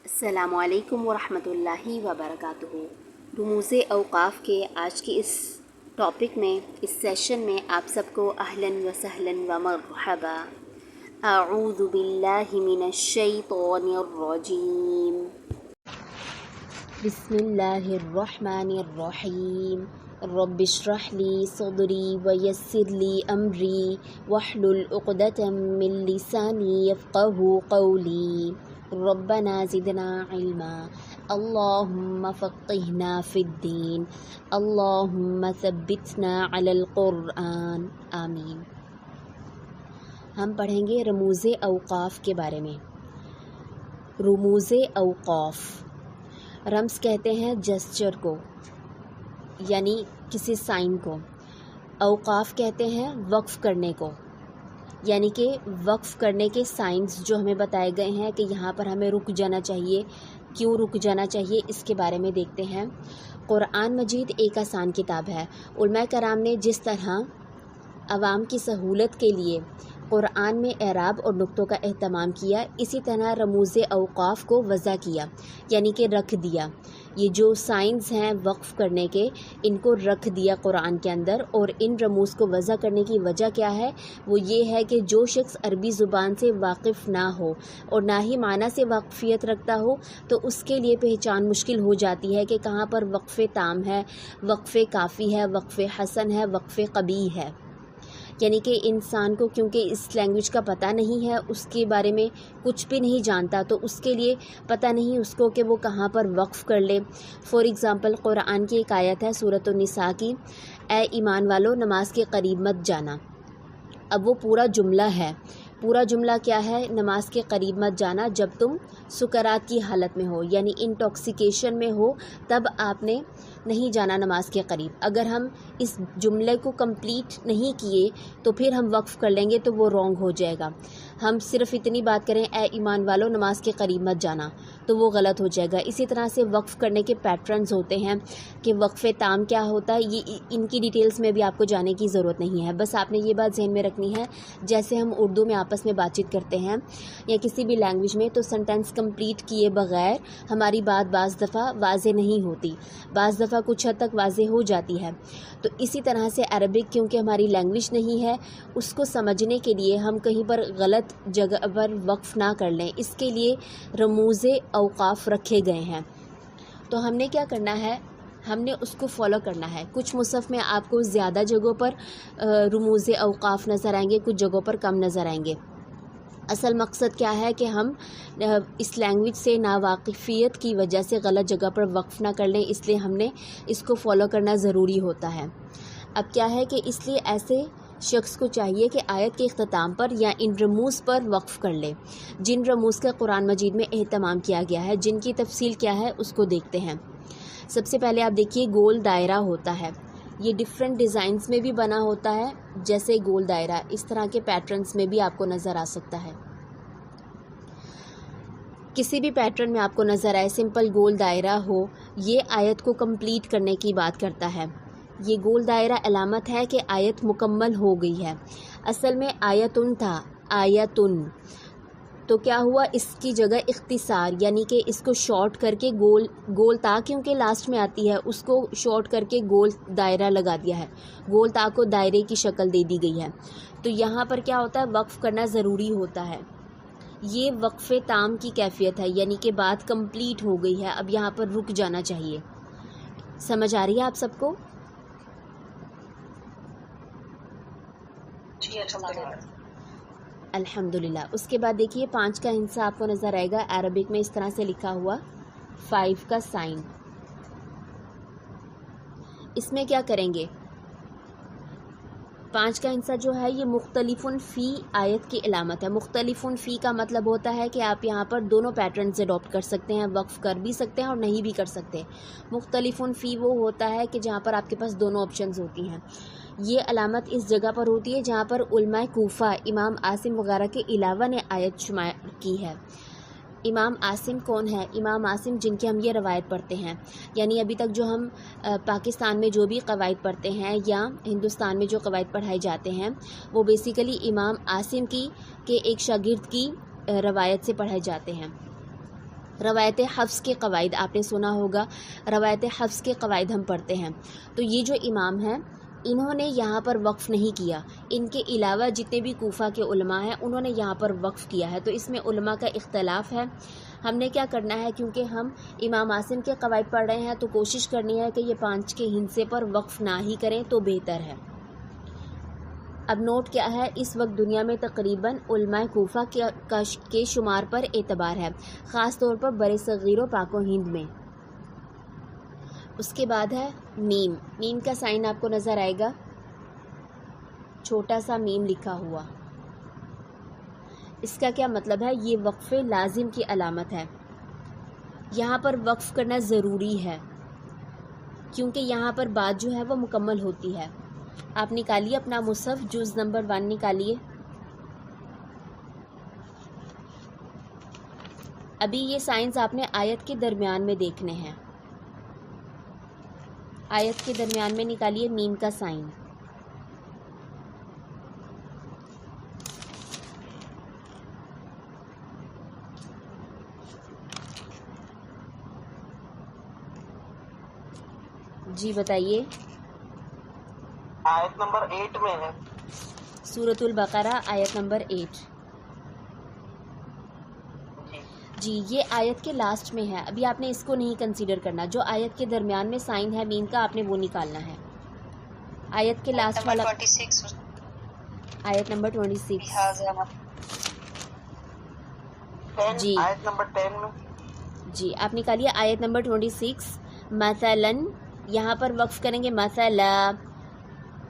السلام علیکم ورحمۃ اللہ وبرکاتہ۔ رموز اوقاف کے آج کی اس ٹاپک میں، اس سیشن میں آپ سب کو اہلاً و سہلاً و مرحبا۔ اعوذ باللہ من الشیطان الرجیم، بسم اللہ الرحمن الرحیم۔ رب اشرح لی صدری ویسر لی امری واحلل عقدۃ من لسانی یفقہوا قولی۔ ربنا زدنا علما، اللہم فقہنا فی الدین، اللہم ثبتنا علی القرآن، آمین۔ ہم پڑھیں گے رموز اوقاف کے بارے میں۔ رموز اوقاف، رمز کہتے ہیں جسچر کو، یعنی کسی سائن کو۔ اوقاف کہتے ہیں وقف کرنے کو، یعنی کہ وقف کرنے کے سائنس جو ہمیں بتائے گئے ہیں کہ یہاں پر ہمیں رک جانا چاہیے، کیوں رک جانا چاہیے، اس کے بارے میں دیکھتے ہیں۔ قرآن مجید ایک آسان کتاب ہے۔ علماء کرام نے جس طرح عوام کی سہولت کے لیے قرآن میں اعراب اور نقطوں کا اہتمام کیا، اسی طرح رموز اوقاف کو وضع کیا، یعنی کہ رکھ دیا۔ یہ جو سائنس ہیں وقف کرنے کے، ان کو رکھ دیا قرآن کے اندر۔ اور ان رموز کو وضع کرنے کی وجہ کیا ہے؟ وہ یہ ہے کہ جو شخص عربی زبان سے واقف نہ ہو اور نہ ہی معنی سے واقفیت رکھتا ہو، تو اس کے لیے پہچان مشکل ہو جاتی ہے کہ کہاں پر وقف تام ہے، وقف کافی ہے، وقف حسن ہے، وقف قبیح ہے۔ یعنی کہ انسان کو کیونکہ اس لینگویج کا پتہ نہیں ہے، اس کے بارے میں کچھ بھی نہیں جانتا، تو اس کے لیے پتہ نہیں اس کو کہ وہ کہاں پر وقف کر لے۔ فار ایگزامپل قرآن کی ایک آیت ہے سورۃ النساء کی، اے ایمان والو نماز کے قریب مت جانا۔ اب وہ پورا جملہ ہے، پورا جملہ کیا ہے؟ نماز کے قریب مت جانا جب تم سکرات کی حالت میں ہو، یعنی انٹاکسیکیشن میں ہو، تب آپ نے نہیں جانا نماز کے قریب۔ اگر ہم اس جملے کو کمپلیٹ نہیں کیے تو پھر ہم وقف کر لیں گے تو وہ رانگ ہو جائے گا۔ ہم صرف اتنی بات کریں اے ایمان والو نماز کے قریب مت جانا، تو وہ غلط ہو جائے گا۔ اسی طرح سے وقف کرنے کے پیٹرنز ہوتے ہیں کہ وقف تام کیا ہوتا ہے، یہ ان کی ڈیٹیلز میں بھی آپ کو جانے کی ضرورت نہیں ہے، بس آپ نے یہ بات ذہن میں رکھنی ہے۔ جیسے ہم اردو میں آپس میں بات چیت کرتے ہیں یا کسی بھی لینگویج میں، تو سنٹینس کمپلیٹ کیے بغیر ہماری بات بعض دفعہ واضح نہیں ہوتی، بعض دفعہ کچھ حد تک واضح ہو جاتی ہے۔ تو اسی طرح سے عربک کیونکہ ہماری لینگویج نہیں ہے، اس کو سمجھنے کے لیے ہم کہیں پر غلط جگہ پر وقف نہ کر لیں، اس کے لیے رموز اوقاف رکھے گئے ہیں۔ تو ہم نے کیا کرنا ہے؟ ہم نے اس کو فالو کرنا ہے۔ کچھ مصحف میں آپ کو زیادہ جگہوں پر رموز اوقاف نظر آئیں گے، کچھ جگہوں پر کم نظر آئیں گے۔ اصل مقصد کیا ہے کہ ہم اس لینگویج سے ناواقفیت کی وجہ سے غلط جگہ پر وقف نہ کر لیں، اس لیے ہم نے اس کو فالو کرنا ضروری ہوتا ہے۔ اب کیا ہے کہ اس لیے ایسے شخص کو چاہیے کہ آیت کے اختتام پر یا ان رموز پر وقف کر لے، جن رموز کا قرآن مجید میں اہتمام کیا گیا ہے، جن کی تفصیل کیا ہے اس کو دیکھتے ہیں۔ سب سے پہلے آپ دیکھیے گول دائرہ ہوتا ہے، یہ ڈیفرنٹ ڈیزائنز میں بھی بنا ہوتا ہے، جیسے گول دائرہ اس طرح کے پیٹرنز میں بھی آپ کو نظر آ سکتا ہے۔ کسی بھی پیٹرن میں آپ کو نظر آئے، سمپل گول دائرہ ہو، یہ آیت کو کمپلیٹ کرنے کی بات کرتا ہے۔ یہ گول دائرہ علامت ہے کہ آیت مکمل ہو گئی ہے۔ اصل میں آیتن تھا، آیتن، تو کیا ہوا؟ اس کی جگہ اختصار، یعنی کہ اس کو شارٹ کر کے گول تا کیونکہ لاسٹ میں آتی ہے، اس کو شارٹ کر کے گول دائرہ لگا دیا ہے، گول تا کو دائرے کی شکل دے دی گئی ہے۔ تو یہاں پر کیا ہوتا ہے؟ وقف کرنا ضروری ہوتا ہے۔ یہ وقف تام کی کیفیت ہے، یعنی کہ بات کمپلیٹ ہو گئی ہے، اب یہاں پر رک جانا چاہیے۔ سمجھ آ رہی ہے آپ سب کو؟ الحمدللہ۔ اس کے بعد دیکھیے 5 کا ہندسہ آپ کو نظر آئے گا، عربک میں اس طرح سے لکھا ہوا 5 کا سائن۔ اس میں کیا کریں گے؟ 5 کا ہندسہ جو ہے یہ مختلف فی آیت کی علامت ہے۔ مختلف فی کا مطلب ہوتا ہے کہ آپ یہاں پر دونوں پیٹرنز اڈاپٹ کر سکتے ہیں، وقف کر بھی سکتے ہیں اور نہیں بھی کر سکتے۔ مختلف فی وہ ہوتا ہے کہ جہاں پر آپ کے پاس دونوں آپشنز ہوتی ہیں۔ یہ علامت اس جگہ پر ہوتی ہے جہاں پر علماء کوفہ، امام عاصم وغیرہ کے علاوہ نے آیت شمار کی ہے۔ امام عاصم کون ہے؟ امام عاصم جن کی ہم یہ روایت پڑھتے ہیں، یعنی ابھی تک جو ہم پاکستان میں جو بھی قواعد پڑھتے ہیں یا ہندوستان میں جو قواعد پڑھائے جاتے ہیں، وہ بیسیکلی امام عاصم کی کے ایک شاگرد کی روایت سے پڑھائے جاتے ہیں۔ روایت حفظ کے قواعد آپ نے سنا ہوگا، روایت حفظ کے قواعد ہم پڑھتے ہیں. تو یہ جو امام ہیں انہوں نے یہاں پر وقف نہیں کیا، ان کے علاوہ جتنے بھی کوفہ کے علماء ہیں انہوں نے یہاں پر وقف کیا ہے. تو اس میں علماء کا اختلاف ہے. ہم نے کیا کرنا ہے، کیونکہ ہم امام عاصم کے قواعد پڑھ رہے ہیں تو کوشش کرنی ہے کہ یہ 5 کے ہندسے پر وقف نہ ہی کریں تو بہتر ہے. اب نوٹ کیا ہے، اس وقت دنیا میں تقریباً علماء کوفہ کے شمار پر اعتبار ہے، خاص طور پر بر صغیر و پاک و ہند میں. اس کے بعد ہے میم. میم کا سائن آپ کو نظر آئے گا، چھوٹا سا میم لکھا ہوا. اس کا کیا مطلب ہے، یہ وقف لازم کی علامت ہے. یہاں پر وقف کرنا ضروری ہے کیونکہ یہاں پر بات جو ہے وہ مکمل ہوتی ہے. آپ نکالیے اپنا مصحف، جز نمبر 1 نکالیے. ابھی یہ سائنس آپ نے آیت کے درمیان میں دیکھنے ہیں. آیت کے درمیان میں نکالیے میم کا سائن. جی بتائیے. آیت نمبر 8 میں ہے، سورۃ البقرہ آیت نمبر 8. جی یہ آیت کے لاسٹ میں ہے، ابھی آپ نے اس کو نہیں کنسیڈر کرنا. جو آیت کے درمیان میں سائن ہے میم کا آپ نے وہ نکالنا ہے. آیت کے لاسٹ والا آیت نمبر 26. جی آیت نمبر 10 میں. جی آپ نکالیے آیت نمبر 26. مثلاً یہاں پر وقف کریں گے مثلا،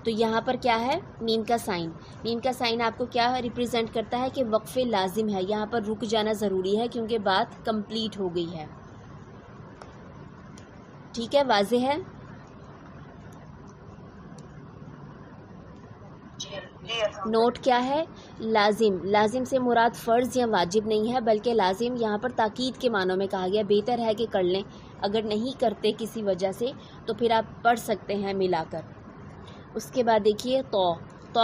تو یہاں پر کیا ہے، میم کا سائن. میم کا سائن آپ کو کیا ریپرزینٹ کرتا ہے کہ وقف لازم ہے، یہاں پر رک جانا ضروری ہے کیونکہ بات کمپلیٹ ہو گئی ہے. ٹھیک ہے، واضح ہے. نوٹ کیا ہے، لازم. لازم سے مراد فرض یا واجب نہیں ہے بلکہ لازم یہاں پر تاکید کے معنوں میں کہا گیا. بہتر ہے کہ کر لیں، اگر نہیں کرتے کسی وجہ سے تو پھر آپ پڑھ سکتے ہیں ملا کر. اس کے بعد دیکھیے تو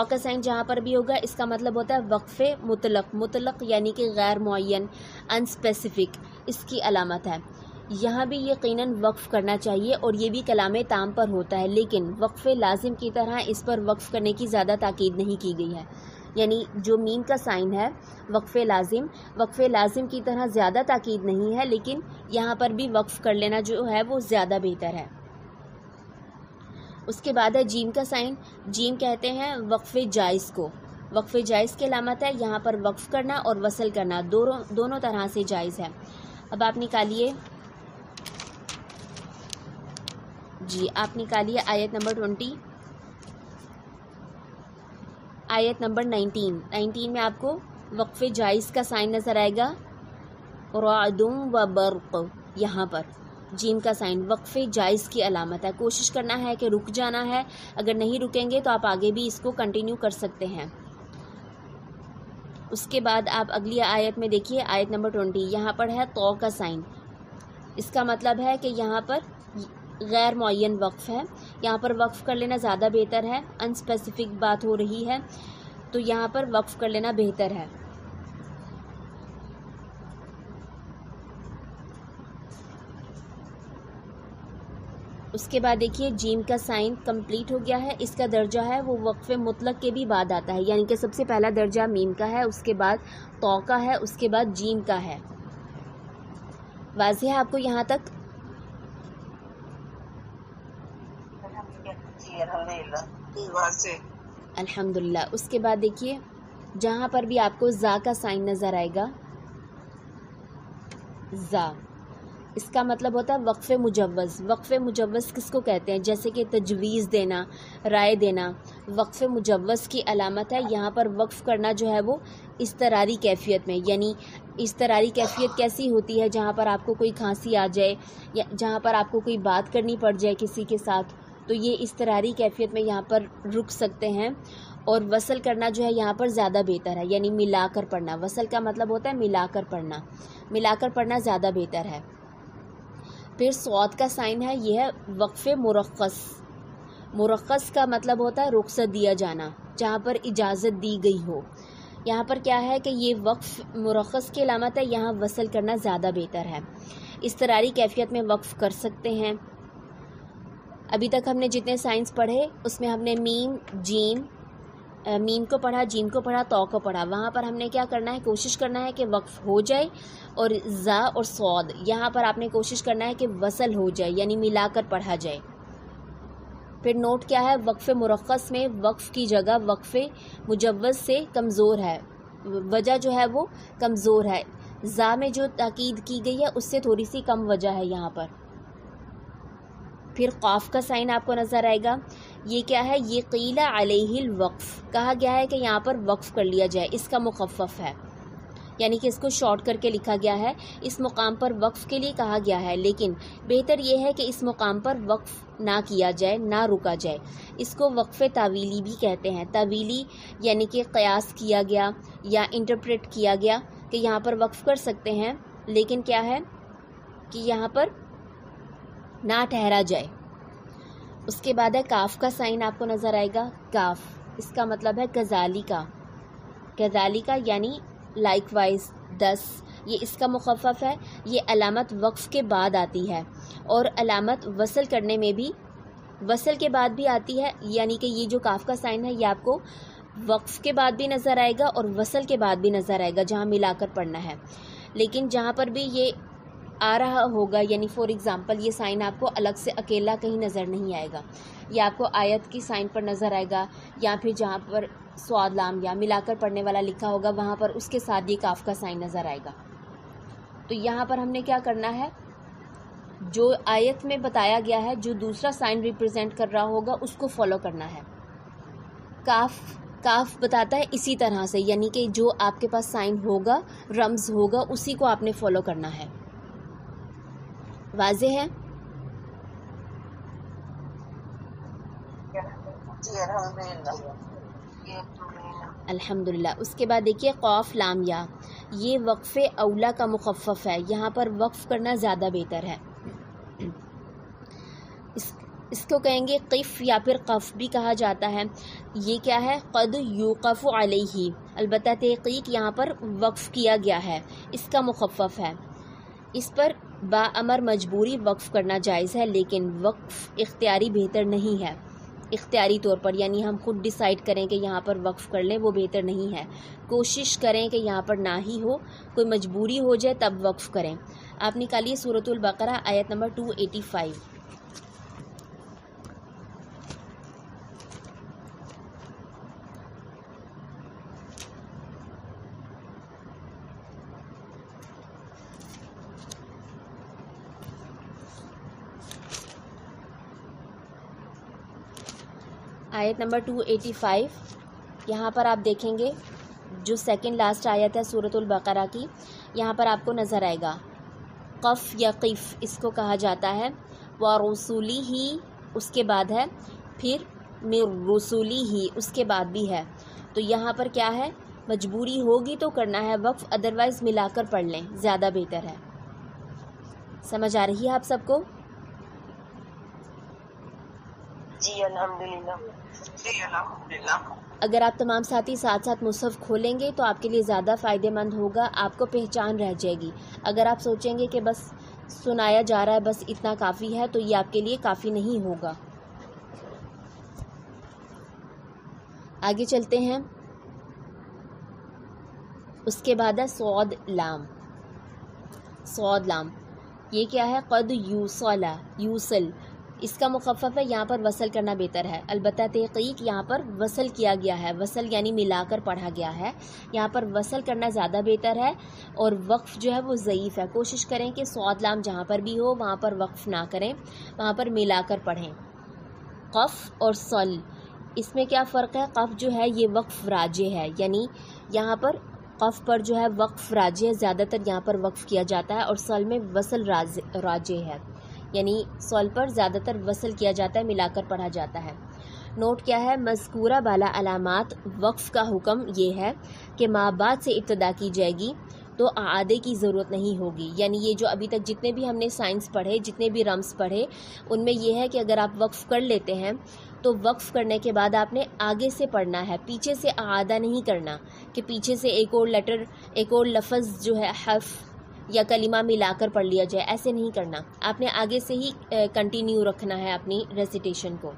کا سائن جہاں پر بھی ہوگا اس کا مطلب ہوتا ہے وقف مطلق. مطلق یعنی کہ غیر معین، انسپیسیفک، اس کی علامت ہے. یہاں بھی یقیناً وقف کرنا چاہیے اور یہ بھی کلام تام پر ہوتا ہے، لیکن وقف لازم کی طرح اس پر وقف کرنے کی زیادہ تاکید نہیں کی گئی ہے. یعنی جو میم کا سائن ہے وقف لازم کی طرح زیادہ تاکید نہیں ہے، لیکن یہاں پر بھی وقف کر لینا جو ہے وہ زیادہ بہتر ہے. اس کے بعد ہے جیم کا سائن. جیم کہتے ہیں وقف جائز کو. وقف جائز کی علامت ہے، یہاں پر وقف کرنا اور وصل کرنا دونوں طرح سے جائز ہے. اب آپ نکالیے، جی آپ نکالیے آیت نمبر 20. آیت نمبر 19 میں آپ کو وقف جائز کا سائن نظر آئے گا، رعد و برق. یہاں پر جیم کا سائن وقف جائز کی علامت ہے. کوشش کرنا ہے کہ رک جانا ہے، اگر نہیں رکیں گے تو آپ آگے بھی اس کو کنٹینیو کر سکتے ہیں. اس کے بعد آپ اگلی آیت میں دیکھیے آیت نمبر 20. یہاں پر ہے تو کا سائن. اس کا مطلب ہے کہ یہاں پر غیر معین وقف ہے، یہاں پر وقف کر لینا زیادہ بہتر ہے. انسپیسیفک بات ہو رہی ہے تو یہاں پر وقف کر لینا بہتر ہے. اس کے بعد دیکھیے جیم کا سائن کمپلیٹ ہو گیا ہے. اس کا درجہ ہے وہ وقف مطلق کے بھی بعد آتا ہے، یعنی کہ سب سے پہلا درجہ میم کا ہے، اس کے بعد تو کا ہے، اس کے بعد جیم کا ہے. واضح ہے آپ کو یہاں تک؟ الحمدللہ. اس کے بعد دیکھیے جہاں پر بھی آپ کو زا کا سائن نظر آئے گا، زا، اس کا مطلب ہوتا ہے وقف مجوز. وقف مجوز کس کو کہتے ہیں؟ جیسے کہ تجویز دینا، رائے دینا، وقف مجوز کی علامت ہے. یہاں پر وقف کرنا جو ہے وہ اضطراری کیفیت میں، یعنی اضطراری کیفیت کیسی ہوتی ہے؟ جہاں پر آپ کو کوئی کھانسی آ جائے یا جہاں پر آپ کو کوئی بات کرنی پڑ جائے کسی کے ساتھ، تو یہ اضطراری کیفیت میں یہاں پر رک سکتے ہیں. اور وصل کرنا جو ہے یہاں پر زیادہ بہتر ہے، یعنی ملا کر پڑھنا. وصل کا مطلب ہوتا ہے ملا کر پڑھنا، ملا کر پڑھنا زیادہ بہتر ہے. پھر صاد کا سائن ہے، یہ ہے وقف مرخص. مرخص کا مطلب ہوتا ہے رخصت دیا جانا، جہاں پر اجازت دی گئی ہو. یہاں پر کیا ہے کہ یہ وقف مرخص کی علامت ہے، یہاں وصل کرنا زیادہ بہتر ہے۔ اضطراری کیفیت میں وقف کر سکتے ہیں۔ ابھی تک ہم نے جتنے سائنس پڑھے اس میں ہم نے میم، جیم، میم کو پڑھا، جیم کو پڑھا، تو کو پڑھا۔ وہاں پر ہم نے کیا کرنا ہے، کوشش کرنا ہے کہ وقف ہو جائے، اور زا اور صاد یہاں پر آپ نے کوشش کرنا ہے کہ وصل ہو جائے، یعنی ملا کر پڑھا جائے۔ پھر نوٹ کیا ہے، وقف مرخص میں وقف کی جگہ وقف مجوز سے کمزور ہے، وجہ جو ہے وہ کمزور ہے۔ زا میں جو تاکید کی گئی ہے اس سے تھوڑی سی کم وجہ ہے یہاں پر۔ پھر قاف کا سائن آپ کو نظر آئے گا، یہ کیا ہے، یہ قیل علیہ الوقف، کہا گیا ہے کہ یہاں پر وقف کر لیا جائے، اس کا مخفف ہے، یعنی کہ اس کو شارٹ کر کے لکھا گیا ہے۔ اس مقام پر وقف کے لیے کہا گیا ہے، لیکن بہتر یہ ہے کہ اس مقام پر وقف نہ کیا جائے، نہ رکا جائے۔ اس کو وقف تعویلی بھی کہتے ہیں۔ تعویلی یعنی کہ قیاس کیا گیا یا انٹرپریٹ کیا گیا کہ یہاں پر وقف کر سکتے ہیں، لیکن کیا ہے کہ یہاں پر نہ ٹھہرا جائے۔ اس کے بعد ہے کاف کا سائن آپ کو نظر آئے گا، کاف، اس کا مطلب ہے کذالکا، کذالکا یعنی لائک وائز، 10، یہ اس کا مخفف ہے۔ یہ علامت وقف کے بعد آتی ہے، اور علامت وصل کرنے میں بھی وصل کے بعد بھی آتی ہے، یعنی کہ یہ جو کاف کا سائن ہے یہ آپ کو وقف کے بعد بھی نظر آئے گا اور وصل کے بعد بھی نظر آئے گا جہاں ملا کر پڑھنا ہے۔ لیکن جہاں پر بھی یہ آ رہا ہوگا، یعنی فار ایگزامپل یہ سائن آپ کو الگ سے اکیلا کہیں نظر نہیں آئے گا، یہ آپ کو آیت کی سائن پر نظر آئے گا، یا پھر جہاں پر صاد لام یا ملا کر پڑھنے والا لکھا ہوگا وہاں پر اس کے ساتھ یہ کاف کا سائن نظر آئے گا۔ تو یہاں پر ہم نے کیا کرنا ہے، جو آیت میں بتایا گیا ہے جو دوسرا سائن ریپرزینٹ کر رہا ہوگا اس کو فالو کرنا ہے۔ کاف بتاتا ہے اسی طرح سے، یعنی کہ جو آپ کے پاس سائن ہوگا، رمز ہوگا، اسی کو آپ نے فالو کرنا ہے۔ واضح ہے؟ جی الحمدللہ۔ الحمدللہ۔ اس کے بعد دیکھیے قاف لام یا، یہ وقف اولا کا مخفف ہے، یہاں پر وقف کرنا زیادہ بہتر ہے۔ اس کو کہیں گے قف یا پھر قف بھی کہا جاتا ہے۔ یہ کیا ہے، قد یوقف علیہ، البتہ تحقیق یہاں پر وقف کیا گیا ہے، اس کا مخفف ہے۔ اس پر با امر مجبوری وقف کرنا جائز ہے، لیکن وقف اختیاری بہتر نہیں ہے۔ اختیاری طور پر یعنی ہم خود ڈیسائیڈ کریں کہ یہاں پر وقف کر لیں، وہ بہتر نہیں ہے۔ کوشش کریں کہ یہاں پر نہ ہی ہو، کوئی مجبوری ہو جائے تب وقف کریں۔ آپ نکالیے سورۃ البقرہ آیت نمبر 285۔ آیت نمبر 285، یہاں پر آپ دیکھیں گے جو سیکنڈ لاسٹ آیت ہے سورۃ البقرہ کی، یہاں پر آپ کو نظر آئے گا قف یا قف، اس کو کہا جاتا ہے۔ وَرُسُلِهِ ہی اس کے بعد ہے، پھر مِن رُسُلِهِ اس کے بعد بھی ہے۔ تو یہاں پر کیا ہے، مجبوری ہوگی تو کرنا ہے وقف، ادروائز ملا کر پڑھ لیں، زیادہ بہتر ہے۔ سمجھ آ رہی ہے آپ سب کو؟ جی الحمدللہ۔ جی الحمدللہ۔ اگر آپ تمام ساتھی ساتھ ساتھ مصحف کھولیں گے تو آپ کے لیے زیادہ فائدہ مند ہوگا، آپ کو پہچان رہ جائے گی۔ اگر آپ سوچیں گے کہ بس سنایا جا رہا ہے، بس اتنا کافی ہے، تو یہ آپ کے لیے کافی نہیں ہوگا۔ آگے چلتے ہیں۔ اس کے بعد ہے صاد لام۔ صاد لام یہ کیا ہے، قد یوصل، یوصل اس کا مخفف ہے، یہاں پر وصل کرنا بہتر ہے۔ البتہ تحقیق یہاں پر وصل کیا گیا ہے، وصل یعنی ملا کر پڑھا گیا ہے، یہاں پر وصل کرنا زیادہ بہتر ہے، اور وقف جو ہے وہ ضعیف ہے۔ کوشش کریں کہ صاد لام جہاں پر بھی ہو وہاں پر وقف نہ کریں، وہاں پر ملا کر پڑھیں۔ قف اور صل، اس میں کیا فرق ہے، قف جو ہے یہ وقف راجع ہے، یعنی یہاں پر قف پر جو ہے وقف راجع ہے، زیادہ تر یہاں پر وقف کیا جاتا ہے، اور صل میں وصل راجع ہے، یعنی صل پر زیادہ تر وصل کیا جاتا ہے، ملا کر پڑھا جاتا ہے۔ نوٹ کیا ہے، مذکورہ بالا علامات وقف کا حکم یہ ہے کہ ما بعد سے ابتدا کی جائے گی تو اعادے کی ضرورت نہیں ہوگی، یعنی یہ جو ابھی تک جتنے بھی ہم نے سائنس پڑھے، جتنے بھی رمز پڑھے، ان میں یہ ہے کہ اگر آپ وقف کر لیتے ہیں تو وقف کرنے کے بعد آپ نے آگے سے پڑھنا ہے، پیچھے سے اعادہ نہیں کرنا کہ پیچھے سے ایک اور لیٹر، ایک اور لفظ جو ہے حرف یا کلمہ ملا کر پڑھ لیا جائے، ایسے نہیں کرنا، آپ نے آگے سے ہی کنٹینیو رکھنا ہے اپنی ریسیٹیشن کو۔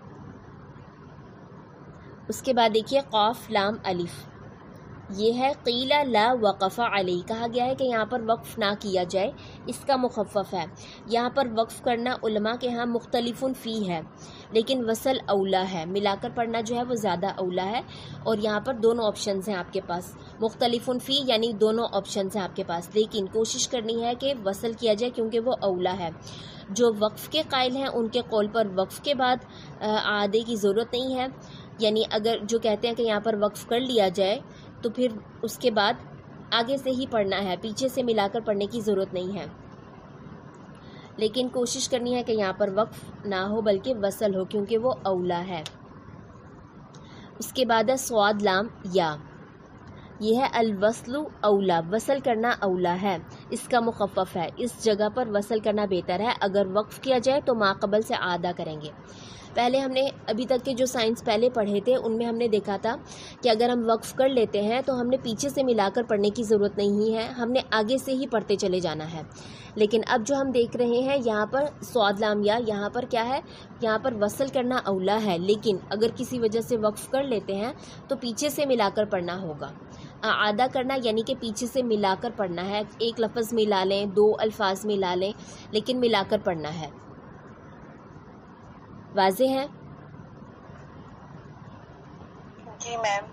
اس کے بعد دیکھیے قاف لام الف، یہ ہے قیل لا وقف علیہ، کہا گیا ہے کہ یہاں پر وقف نہ کیا جائے، اس کا مخفف ہے۔ یہاں پر وقف کرنا علماء کے ہاں مختلف فی ہے، لیکن وصل اولا ہے، ملا کر پڑھنا جو ہے وہ زیادہ اولا ہے، اور یہاں پر دونوں آپشنز ہیں آپ کے پاس، مختلف فی یعنی دونوں آپشنز ہیں آپ کے پاس، لیکن کوشش کرنی ہے کہ وصل کیا جائے کیونکہ وہ اولا ہے۔ جو وقف کے قائل ہیں ان کے قول پر وقف کے بعد اعادے کی ضرورت نہیں ہے، یعنی اگر جو کہتے ہیں کہ یہاں پر وقف کر لیا جائے تو پھر اس کے بعد آگے سے ہی پڑھنا ہے، پیچھے سے ملا کر پڑھنے کی ضرورت نہیں ہے، لیکن کوشش کرنی ہے کہ یہاں پر وقف نہ ہو بلکہ وصل ہو کیونکہ وہ اولا ہے۔ اس کے بعد ہے صاد لام یا، یہ ہے الوصل اولا، وصل کرنا اولا ہے، اس کا مخفف ہے، اس جگہ پر وصل کرنا بہتر ہے۔ اگر وقف کیا جائے تو ما قبل سے اعادہ کریں گے۔ پہلے ہم نے ابھی تک کے جو سائنس پہلے پڑھے تھے ان میں ہم نے دیکھا تھا کہ اگر ہم وقف کر لیتے ہیں تو ہم نے پیچھے سے ملا کر پڑھنے کی ضرورت نہیں ہے، ہم نے آگے سے ہی پڑھتے چلے جانا ہے۔ لیکن اب جو ہم دیکھ رہے ہیں یہاں پر صاد لام یا، یہاں پر کیا ہے، یہاں پر وصل کرنا اولا ہے، لیکن اگر کسی وجہ سے وقف کر لیتے ہیں تو پیچھے سے ملا کر پڑھنا ہوگا۔ اعادہ کرنا یعنی کہ پیچھے سے ملا کر پڑھنا ہے، ایک لفظ ملا لیں، دو الفاظ ملا لیں، لیکن ملا کر پڑھنا ہے۔ واضح ہے؟ جی میم،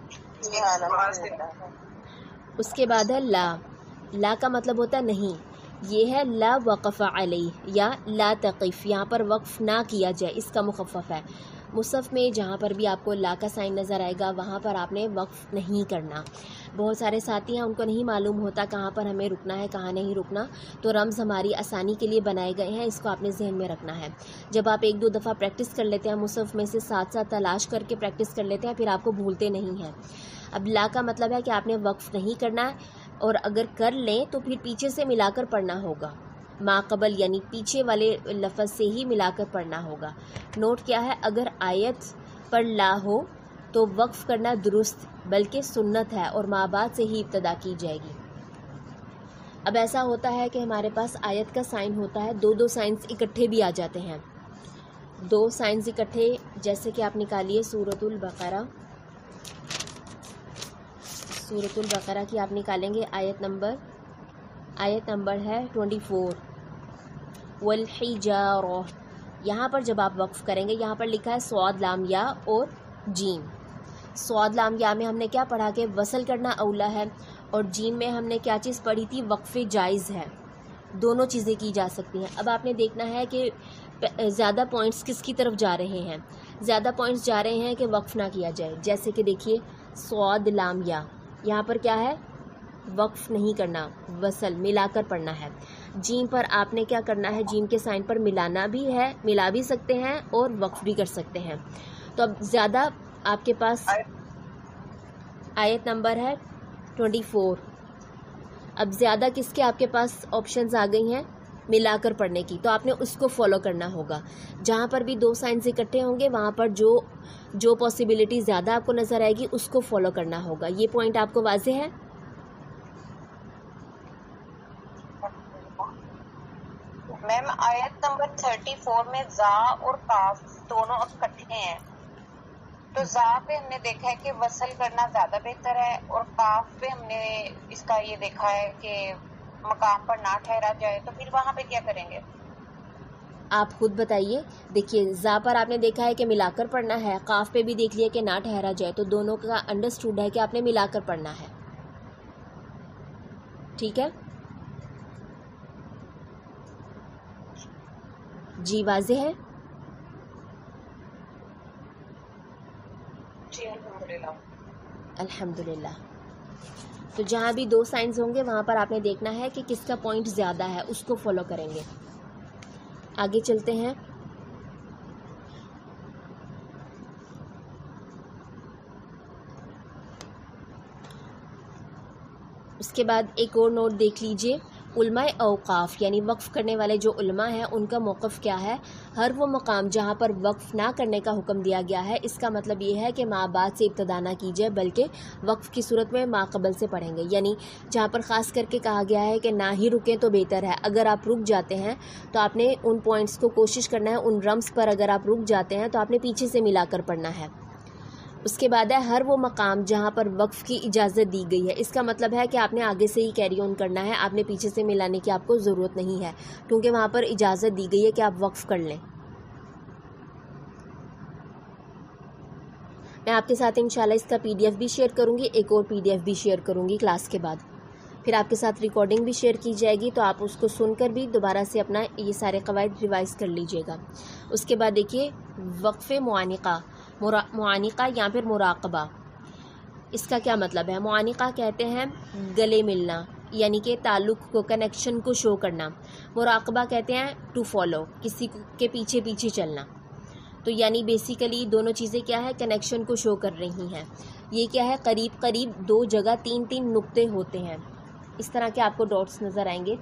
جی ہاں الحمدللہ۔ اس کے بعد ہے لا، لا کا مطلب ہوتا ہے نہیں، یہ ہے لا وقف علیہ یا لا تقف، یہاں پر وقف نہ کیا جائے، اس کا مخفف ہے۔ مصحف میں جہاں پر بھی آپ کو لا کا سائن نظر آئے گا وہاں پر آپ نے وقف نہیں کرنا۔ بہت سارے ساتھی ہیں ان کو نہیں معلوم ہوتا کہاں پر ہمیں رکنا ہے کہاں نہیں رکنا، تو رمز ہماری آسانی کے لیے بنائے گئے ہیں، اس کو آپ نے ذہن میں رکھنا ہے۔ جب آپ ایک دو دفعہ پریکٹس کر لیتے ہیں مصحف میں سے ساتھ ساتھ تلاش کر کے پریکٹس کر لیتے ہیں، پھر آپ کو بھولتے نہیں ہیں۔ اب لا کا مطلب ہے کہ آپ نے وقف نہیں کرنا ہے، اور اگر کر لیں تو پھر پیچھے سے ملا کر پڑھنا ہوگا، ما قبل یعنی پیچھے والے لفظ سے ہی ملا کر پڑھنا ہوگا۔ نوٹ کیا ہے، اگر آیت پر لا ہو تو وقف کرنا درست بلکہ سنت ہے اور ما بعد سے ہی ابتدا کی جائے گی۔ اب ایسا ہوتا ہے کہ ہمارے پاس آیت کا سائن ہوتا ہے، دو سائنس اکٹھے بھی آ جاتے ہیں، دو سائنس اکٹھے، جیسے کہ آپ نکالیے سورۃ البقرہ، سورۃ البقرہ کی آپ نکالیں گے آیت نمبر ہے 24، والحجارہ، یہاں پر جب آپ وقف کریں گے یہاں پر لکھا ہے صاد لام یا اور جیم۔ صاد لام یا میں ہم نے کیا پڑھا کہ وصل کرنا اولا ہے، اور جیم میں ہم نے کیا چیز پڑھی تھی، وقف جائز ہے، دونوں چیزیں کی جا سکتی ہیں۔ اب آپ نے دیکھنا ہے کہ زیادہ پوائنٹس کس کی طرف جا رہے ہیں، زیادہ پوائنٹس جا رہے ہیں کہ وقف نہ کیا جائے، جیسے کہ دیکھیے صاد لام یا، یہاں پر کیا ہے، وقف نہیں کرنا، وصل ملا کر پڑھنا ہے۔ جیم پر آپ نے کیا کرنا ہے، جیم کے سائن پر ملانا بھی ہے، ملا بھی سکتے ہیں اور وقف بھی کر سکتے ہیں۔ تو اب زیادہ آپ کے پاس آیت نمبر ہے 24، اب زیادہ کس کے آپ کے پاس آپشنز آ گئی ہیں ملا کر پڑھنے کی، تو آپ نے اس کو فالو کرنا ہوگا۔ جہاں پر بھی دو سائنس اکٹھے ہوں گے وہاں پر جو پاسبلٹی زیادہ آپ کو نظر آئے گی اس کو فالو کرنا ہوگا۔ یہ پوائنٹ آپ کو واضح ہے؟ میم آیت نمبر 34 میں زا اور کاف دونوں اکٹھے ہیں، تو زا پہ ہم نے دیکھا ہے کہ وصل کرنا زیادہ بہتر ہے، اور کاف پہ ہم نے اس کا یہ دیکھا ہے کہ مقام پر نہ ٹھہرا جائے، تو پھر وہاں پہ کیا کریں گے؟ آپ خود بتائیے۔ دیکھیے زا پر آپ نے دیکھا ہے کہ ملا کر پڑھنا ہے، قاف پہ بھی دیکھ لیا کہ نہ ٹھہرا جائے، تو دونوں کا انڈرسٹوڈ ہے کہ آپ نے ملا کر پڑھنا ہے، ٹھیک ہے جی؟ واضح ہے؟ جی الحمدللہ۔ الحمدللہ۔ تو جہاں بھی دو سائنز ہوں گے وہاں پر آپ نے دیکھنا ہے کہ کس کا پوائنٹ زیادہ ہے، اس کو فالو کریں گے۔ آگے چلتے ہیں۔ اس کے بعد ایک اور نوٹ دیکھ لیجئے، علماء اوقاف یعنی وقف کرنے والے جو علماء ہیں ان کا موقف کیا ہے؟ ہر وہ مقام جہاں پر وقف نہ کرنے کا حکم دیا گیا ہے اس کا مطلب یہ ہے کہ ما بعد سے ابتدا نہ کیجیے بلکہ وقف کی صورت میں ما قبل سے پڑھیں گے، یعنی جہاں پر خاص کر کے کہا گیا ہے کہ نہ ہی رکیں تو بہتر ہے۔ اگر آپ رک جاتے ہیں تو آپ نے ان پوائنٹس کو کوشش کرنا ہے، ان رمز پر اگر آپ رک جاتے ہیں تو آپ نے پیچھے سے ملا کر پڑھنا ہے۔ اس کے بعد ہے ہر وہ مقام جہاں پر وقف کی اجازت دی گئی ہے، اس کا مطلب ہے کہ آپ نے آگے سے ہی کیری آن کرنا ہے، آپ نے پیچھے سے ملانے کی آپ کو ضرورت نہیں ہے کیونکہ وہاں پر اجازت دی گئی ہے کہ آپ وقف کر لیں۔ میں آپ کے ساتھ انشاءاللہ اس کا PDF بھی شیئر کروں گی، ایک اور PDF بھی شیئر کروں گی کلاس کے بعد، پھر آپ کے ساتھ ریکارڈنگ بھی شیئر کی جائے گی تو آپ اس کو سن کر بھی دوبارہ سے اپنا یہ سارے قواعد ریوائز کر لیجئے گا۔ اس کے بعد دیکھیے وقف معانقہ، معانقہ یا پھر مراقبہ، اس کا کیا مطلب ہے؟ معانقہ کہتے ہیں گلے ملنا، یعنی کہ تعلق کو، کنیکشن کو شو کرنا۔ مراقبہ کہتے ہیں ٹو فالو، کسی کے پیچھے پیچھے چلنا۔ تو یعنی بیسیکلی دونوں چیزیں کیا ہے؟ کنیکشن کو شو کر رہی ہیں۔ یہ کیا ہے؟ قریب قریب دو جگہ تین تین نقطے ہوتے ہیں، اس طرح کے آپ کو ڈاٹس نظر آئیں گے۔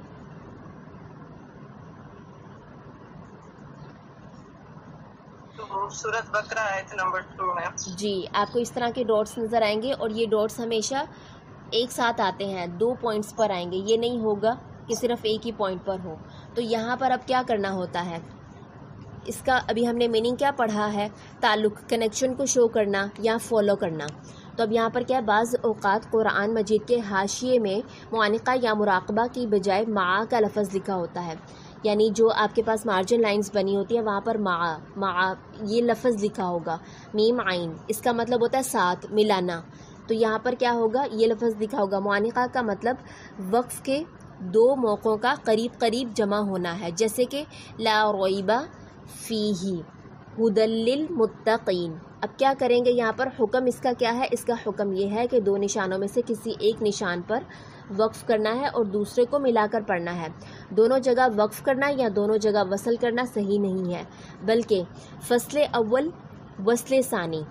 سورۃ بقرہ آیت نمبر 2 میں جی آپ کو اس طرح کے ڈاٹس نظر آئیں گے، اور یہ ڈاٹس ہمیشہ ایک ساتھ آتے ہیں، 2 پوائنٹس پر آئیں گے، یہ نہیں ہوگا کہ صرف ایک ہی پوائنٹ پر ہو۔ تو یہاں پر اب کیا کرنا ہوتا ہے؟ اس کا ابھی ہم نے میننگ کیا پڑھا ہے؟ تعلق، کنیکشن کو شو کرنا یا فالو کرنا۔ تو اب یہاں پر کیا ہے؟ بعض اوقات قرآن مجید کے حاشیے میں معانقہ یا مراقبہ کی بجائے معا کا لفظ لکھا ہوتا ہے، یعنی جو آپ کے پاس مارجن لائنز بنی ہوتی ہے وہاں پر معا یہ لفظ لکھا ہوگا، میم عین، اس کا مطلب ہوتا ہے ساتھ، ملانا۔ تو یہاں پر کیا ہوگا؟ یہ لفظ لکھا ہوگا۔ معانقہ کا مطلب وقف کے 2 موقعوں کا قریب قریب جمع ہونا ہے، جیسے کہ لا ریب فیہ ھدی للمتقین۔ اب کیا کریں گے یہاں پر؟ حکم اس کا کیا ہے؟ اس کا حکم یہ ہے کہ 2 نشانوں میں سے کسی ایک نشان پر وقف کرنا ہے اور دوسرے کو ملا کر پڑھنا ہے۔ دونوں جگہ وقف کرنا یا دونوں جگہ وصل کرنا صحیح نہیں ہے، بلکہ فصل اول وصل ثانی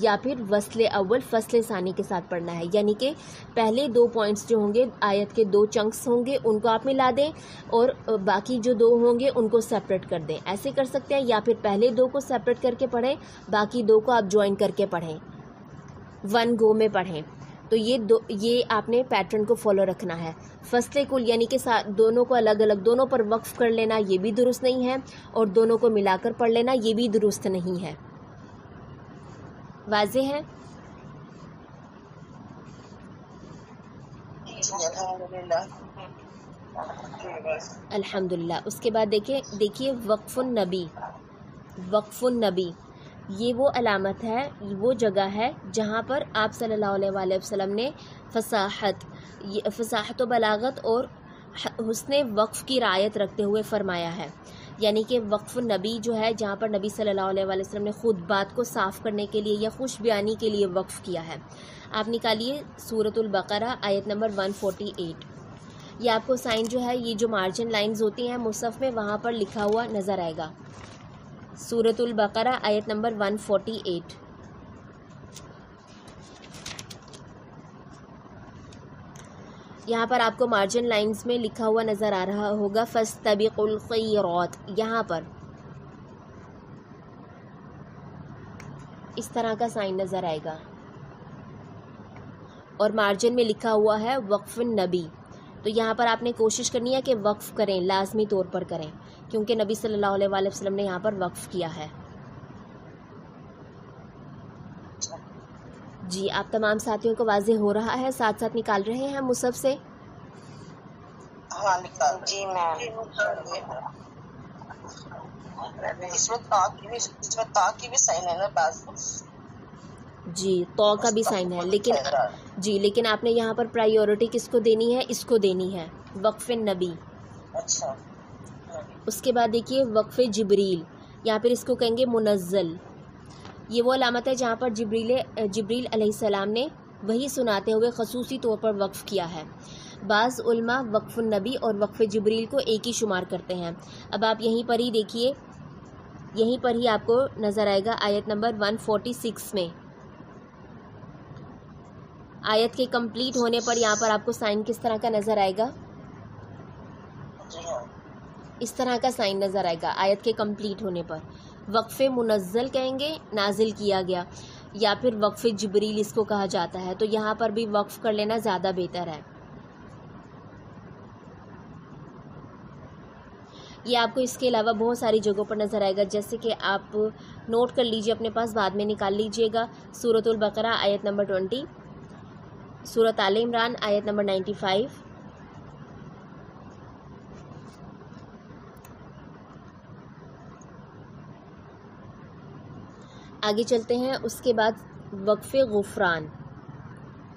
یا پھر وصل اول فصل ثانی کے ساتھ پڑھنا ہے، یعنی کہ پہلے 2 پوائنٹس جو ہوں گے، آیت کے 2 چنکس ہوں گے، ان کو آپ ملا دیں اور باقی جو 2 ہوں گے ان کو سیپریٹ کر دیں۔ ایسے کر سکتے ہیں، یا پھر پہلے 2 کو سیپریٹ کر کے پڑھیں، باقی 2 کو آپ جوائن کر کے پڑھیں، 1 گو میں پڑھیں۔ تو یہ آپ نے پیٹرن کو فالو رکھنا ہے۔ فصل کل یعنی کہ دونوں کو الگ الگ، دونوں پر وقف کر لینا یہ بھی درست نہیں ہے، اور دونوں کو ملا کر پڑھ لینا یہ بھی درست نہیں ہے۔ واضح ہے؟ الحمدللہ۔ اس کے بعد دیکھیے وقف النبی، وقف النبی یہ وہ علامت ہے، وہ جگہ ہے جہاں پر آپ صلی اللہ علیہ وآلہ وسلم نے فصاحت و بلاغت اور حسن وقف کی رعایت رکھتے ہوئے فرمایا ہے، یعنی کہ وقف النبی جو ہے جہاں پر نبی صلی اللہ علیہ وآلہ وسلم نے خود بات کو صاف کرنے کے لیے یا خوش بیانی کے لیے وقف کیا ہے۔ آپ نکالیے سورۃ البقرہ آیت نمبر 148۔ یہ آپ کو سائن جو ہے، یہ جو مارجن لائنز ہوتی ہیں مصحف میں وہاں پر لکھا ہوا نظر آئے گا، سورۃ البقرہ آیت نمبر 148۔ یہاں پر آپ کو مارجن لائنز میں لکھا ہوا نظر آ رہا ہوگا فاستبقوا الخیرات، یہاں پر اس طرح کا سائن نظر آئے گا، اور مارجن میں لکھا ہوا ہے وقف النبی۔ تو یہاں پر آپ نے کوشش کرنی ہے کہ وقف کریں، لازمی طور پر کریں، کیونکہ نبی صلی اللہ علیہ وآلہ وسلم نے یہاں پر وقف کیا ہے۔ جی آپ تمام ساتھیوں کو واضح ہو رہا ہے؟ ساتھ ساتھ نکال رہے ہیں مصحف سے؟ ہاں نکال جی میم۔ اس میں تا کی بھی سائن ہے نا بعض؟ جی تو کا بھی سائن ہے، لیکن آپ نے یہاں پر پرائیورٹی کس کو دینی ہے؟ اس کو دینی ہے، وقف نبی۔ اچھا۔ اس کے بعد دیکھیے وقف جبریل، یا پھر اس کو کہیں گے منزل۔ یہ وہ علامت ہے جہاں پر جبریل علیہ السلام نے وحی سناتے ہوئے خصوصی طور پر وقف کیا ہے۔ بعض علماء وقف النبی اور وقف جبریل کو ایک ہی شمار کرتے ہیں۔ اب آپ یہیں پر ہی دیکھیے، یہیں پر ہی آپ کو نظر آئے گا آیت نمبر 146 میں، آیت کے کمپلیٹ ہونے پر یہاں پر آپ کو سائن کس طرح کا نظر آئے گا؟ اس طرح کا سائن نظر آئے گا آیت کے کمپلیٹ ہونے پر. وقف منزل کہیں گے، نازل کیا گیا، یا پھر وقف جبریل اس کو کہا جاتا ہے. تو یہاں پر بھی وقف کر لینا زیادہ بہتر ہے. یہ آپ کو اس کے علاوہ بہت ساری جگہوں پر نظر آئے گا، جیسے کہ آپ نوٹ کر لیجئے اپنے پاس، بعد میں نکال لیجئے گا. سورۃ البقرہ آیت نمبر 20، سورۃ آل عمران آیت نمبر 95، آگے چلتے ہیں. اس کے بعد وقف غفران.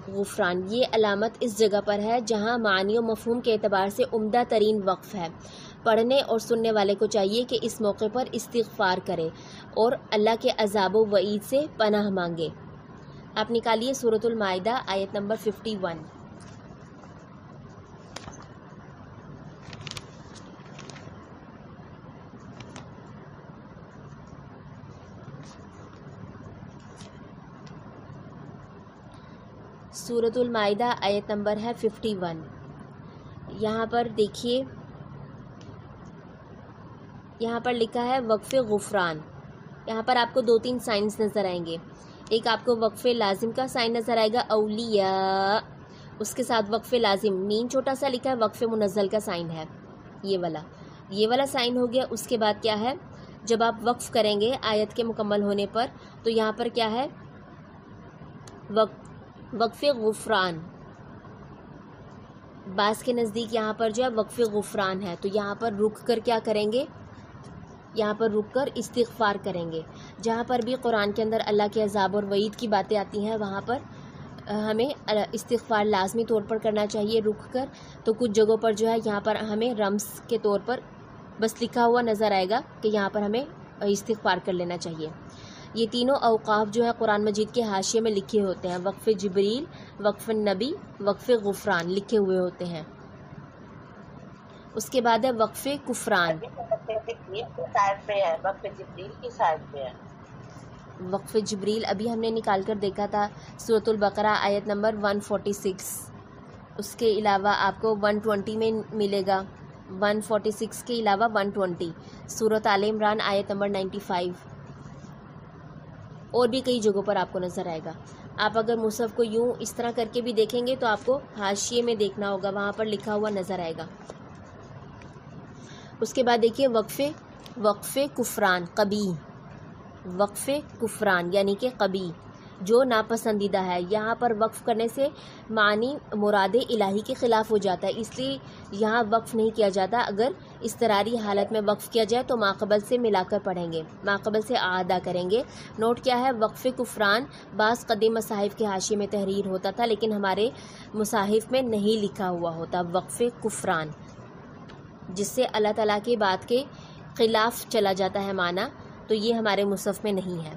غفران یہ علامت اس جگہ پر ہے جہاں معنی و مفہوم کے اعتبار سے عمدہ ترین وقف ہے. پڑھنے اور سننے والے کو چاہیے کہ اس موقع پر استغفار کرے اور اللہ کے عذاب و وعید سے پناہ مانگے. آپ نکالیے سورۃ المائدہ آیت نمبر 51. سورۃ المائدہ آیت نمبر ہے 51. یہاں پر دیکھیے، یہاں پر لکھا ہے وقف غفران. یہاں پر آپ کو 2-3 سائنز نظر آئیں گے. ایک آپ کو وقف لازم کا سائن نظر آئے گا، اولیاء، اس کے ساتھ وقف لازم نین چھوٹا سا لکھا ہے، وقف منزل کا سائن ہے یہ والا سائن ہو گیا. اس کے بعد کیا ہے، جب آپ وقف کریں گے آیت کے مکمل ہونے پر تو یہاں پر کیا ہے، وقف غفران. بعض کے نزدیک یہاں پر جو ہے وقف غفران ہے، تو یہاں پر رک کر کیا کریں گے، یہاں پر رک کر استغفار کریں گے. جہاں پر بھی قرآن کے اندر اللہ کے عذاب اور وعید کی باتیں آتی ہیں وہاں پر ہمیں استغفار لازمی طور پر کرنا چاہیے رک کر. تو کچھ جگہوں پر جو ہے یہاں پر ہمیں رمز کے طور پر بس لکھا ہوا نظر آئے گا کہ یہاں پر ہمیں استغفار کر لینا چاہیے. یہ تینوں اوقاف جو ہے قرآن مجید کے حاشیے میں لکھے ہوتے ہیں، وقف جبریل، وقف نبی، وقف غفران لکھے ہوئے ہوتے ہیں. اس کے بعد ہے وقف کفران. وقف جبریل ابھی ہم نے نکال کر دیکھا تھا، سورۃ البقرہ آیت نمبر 146. اس کے علاوہ آپ کو 120 میں ملے گا، 146 کے علاوہ 120. سورۃ آل عمران آیت نمبر 95. اور بھی کئی جگہوں پر آپ کو نظر آئے گا. آپ اگر مصحف کو یوں اس طرح کر کے بھی دیکھیں گے تو آپ کو حاشیے میں دیکھنا ہوگا، وہاں پر لکھا ہوا نظر آئے گا. اس کے بعد دیکھیے وقف کفران، قبیح. وقف کفران یعنی کہ قبیح، جو ناپسندیدہ ہے. یہاں پر وقف کرنے سے معنی مراد الہی کے خلاف ہو جاتا ہے، اس لیے یہاں وقف نہیں کیا جاتا. اگر اضطراری حالت میں وقف کیا جائے تو ماقبل سے ملا کر پڑھیں گے، ماقبل سے ادا کریں گے. نوٹ کیا ہے، وقف کفران بعض قدیم مصاحف کے حاشیے میں تحریر ہوتا تھا، لیکن ہمارے مصاحف میں نہیں لکھا ہوا ہوتا وقف کفران، جس سے اللہ تعالیٰ کی بات کے خلاف چلا جاتا ہے معنی. تو یہ ہمارے مصحف میں نہیں ہے.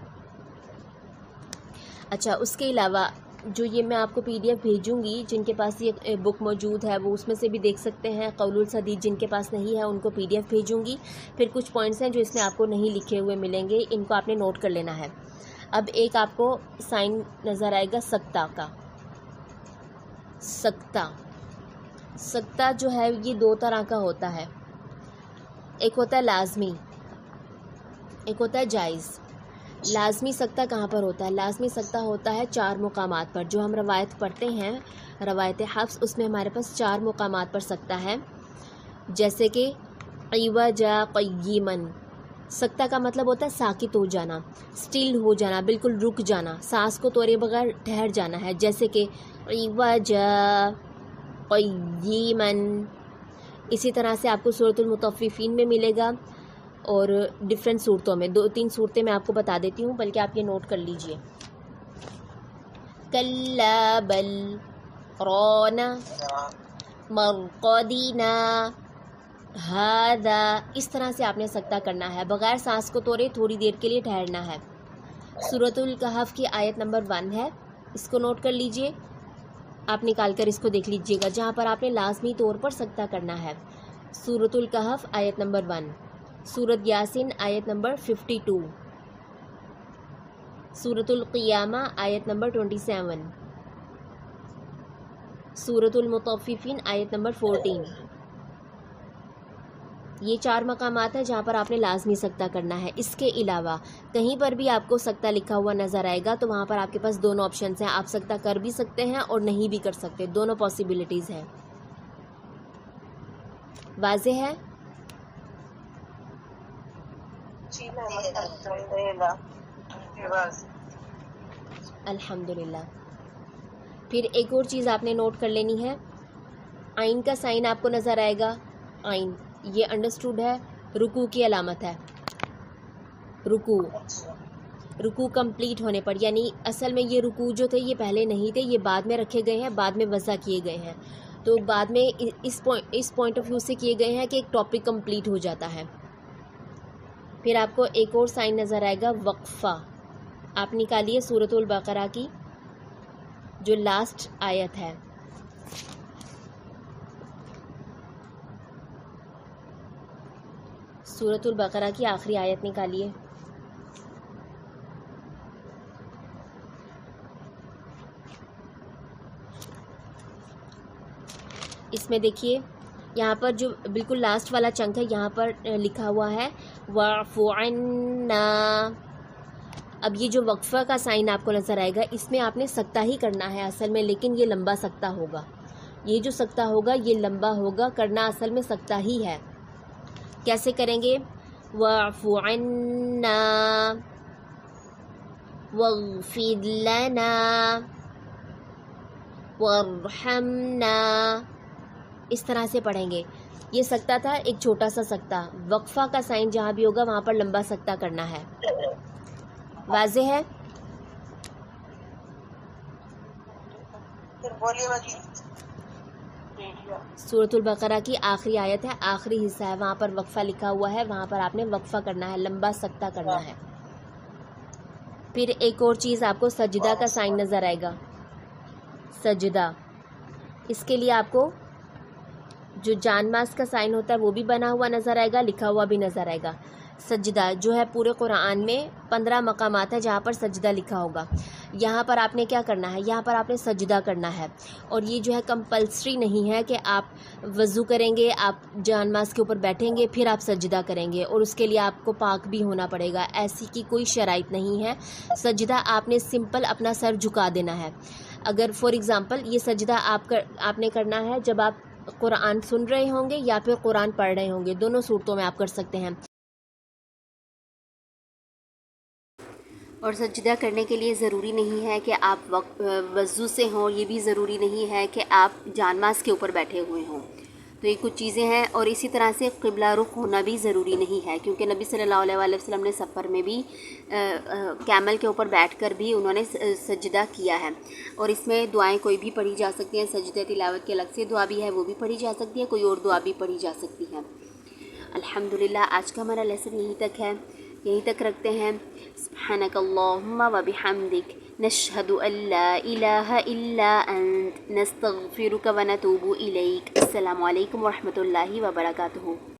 اچھا، اس کے علاوہ جو یہ میں آپ کو PDF بھیجوں گی، جن کے پاس یہ بک موجود ہے وہ اس میں سے بھی دیکھ سکتے ہیں. قول السدید جن کے پاس نہیں ہے ان کو PDF بھیجوں گی. پھر کچھ پوائنٹس ہیں جو اس میں آپ کو نہیں لکھے ہوئے ملیں گے، ان کو آپ نے نوٹ کر لینا ہے. اب ایک آپ کو سائن نظر آئے گا سکتہ کا. سکتہ جو ہے یہ 2 طرح کا ہوتا ہے، ایک ہوتا ہے لازمی، ایک ہوتا ہے جائز. لازمی سکتہ کہاں پر ہوتا ہے؟ لازمی سکتہ ہوتا ہے 4 مقامات پر. جو ہم روایت پڑھتے ہیں، روایت حفص، اس میں ہمارے پاس 4 مقامات پر سکتہ ہے. جیسے کہ عوجا قیمن، سکتہ کا مطلب ہوتا ہے ساکت ہو جانا، سٹل ہو جانا، بالکل رک جانا، سانس کو توڑے بغیر ٹھہر جانا ہے. جیسے کہ عوجا قیمن. اسی طرح سے آپ کو سورۃ المطففین میں ملے گا، اور ڈفرینٹ صورتوں میں 2-3 صورتیں میں آپ کو بتا دیتی ہوں، بلکہ آپ یہ نوٹ کر لیجئے. کلا بل رانا مرقدینا ہذا. اس طرح سے آپ نے سکتہ کرنا ہے، بغیر سانس کو توڑے تھوڑی دیر کے لیے ٹھہرنا ہے. سورۃ الکہف کی آیت نمبر 1 ہے، اس کو نوٹ کر لیجئے. آپ نکال کر اس کو دیکھ لیجئے گا جہاں پر آپ نے لازمی طور پر سکتہ کرنا ہے. سورۃ الکہف آیت نمبر 1. سورۃ یاسین آیت نمبر 52. سورۃ القیامہ آیت نمبر 27. سورۃ المطففین آیت نمبر 14. یہ 4 مقامات ہیں جہاں پر آپ نے لازمی سکتہ کرنا ہے. اس کے علاوہ کہیں پر بھی آپ کو سکتہ لکھا ہوا نظر آئے گا تو وہاں پر آپ کے پاس دونوں آپشنس ہیں، آپ سکتہ کر بھی سکتے ہیں اور نہیں بھی کر سکتے، دونوں پاسبلٹیز ہیں. واضح ہے؟ جی الحمدللہ. الحمدللہ. پھر ایک اور چیز آپ نے نوٹ کر لینی ہے، آئین کا سائن آپ کو نظر آئے گا. آئین یہ انڈرسٹوڈ ہے، رکوع کی علامت ہے. رکوع کمپلیٹ ہونے پر، یعنی اصل میں یہ رکوع جو تھے یہ پہلے نہیں تھے، یہ بعد میں رکھے گئے ہیں، بعد میں وضع کیے گئے ہیں. تو بعد میں اس پوائنٹ آف ویو سے کیے گئے ہیں کہ ایک ٹاپک کمپلیٹ ہو جاتا ہے. پھر آپ کو ایک اور سائن نظر آئے گا، وقفہ. آپ نکالیے سورۃ البقرہ کی جو لاسٹ آیت ہے. سورۃ البقرہ کی آخری آیت نکالیے. اس میں دیکھیے یہاں پر جو بالکل لاسٹ والا چنک ہے یہاں پر لکھا ہوا ہے وَاعْفُ عَنَّا. اب یہ جو وقفہ کا سائن آپ کو نظر آئے گا اس میں آپ نے سکتہ ہی کرنا ہے اصل میں، لیکن یہ لمبا سکتہ ہوگا. یہ جو سکتہ ہوگا یہ لمبا ہوگا، کرنا اصل میں سکتہ ہی ہے. کیسے کریں گے؟ وَاعْفُ عَنَّا وَاغْفِرْ لَنَا وَارْحَمْنَا، اس طرح سے پڑھیں گے. یہ سکتہ تھا ایک چھوٹا سا سکتہ. وقفہ کا سائن جہاں بھی ہوگا وہاں پر لمبا سکتہ کرنا ہے. واضح ہے؟ سورۃ البقرہ کی آخری آیت ہے، آخری حصہ ہے، وہاں پر وقفہ لکھا ہوا ہے، وہاں پر آپ نے وقفہ کرنا ہے، لمبا سکتہ کرنا ہے. پھر ایک اور چیز آپ کو سجدہ کا سائن نظر آئے گا. سجدہ، اس کے لیے آپ کو جو جان ماز کا سائن ہوتا ہے وہ بھی بنا ہوا نظر آئے گا، لکھا ہوا بھی نظر آئے گا. سجدہ جو ہے پورے قرآن میں 15 مقامات ہیں جہاں پر سجدہ لکھا ہوگا. یہاں پر آپ نے کیا کرنا ہے؟ یہاں پر آپ نے سجدہ کرنا ہے. اور یہ جو ہے کمپلسری نہیں ہے کہ آپ وضو کریں گے، آپ جان ماز کے اوپر بیٹھیں گے پھر آپ سجدہ کریں گے اور اس کے لیے آپ کو پاک بھی ہونا پڑے گا. ایسی کی کوئی شرائط نہیں ہے. سجدہ آپ نے سمپل اپنا سر جھکا دینا ہے. اگر فار ایگزامپل یہ سجدہ آپ نے کرنا ہے جب آپ قرآن سن رہے ہوں گے یا پھر قرآن پڑھ رہے ہوں گے، دونوں صورتوں میں آپ کر سکتے ہیں. اور سجدہ کرنے کے لیے ضروری نہیں ہے کہ آپ وضو سے ہوں، یہ بھی ضروری نہیں ہے کہ آپ جان ماز کے اوپر بیٹھے ہوئے ہوں. تو یہ کچھ چیزیں ہیں. اور اسی طرح سے قبلہ رخ ہونا بھی ضروری نہیں ہے، کیونکہ نبی صلی اللہ علیہ وآلہ وسلم نے سفر میں بھی کیمل کے اوپر بیٹھ کر بھی انہوں نے سجدہ کیا ہے. اور اس میں دعائیں کوئی بھی پڑھی جا سکتی ہیں. سجدہ تلاوت کے الگ سے دعا بھی ہے، وہ بھی پڑھی جا سکتی ہے، کوئی اور دعا بھی پڑھی جا سکتی ہے. الحمدللہ آج کا ہمارا لیسن یہیں تک ہے، یہیں تک رکھتے ہیں. سبحانک اللہم و بحمدک نشہد ان لا الہ الا انت نستغفرک و نتوب الیک. السلام علیکم ورحمۃ اللہ وبرکاتہ.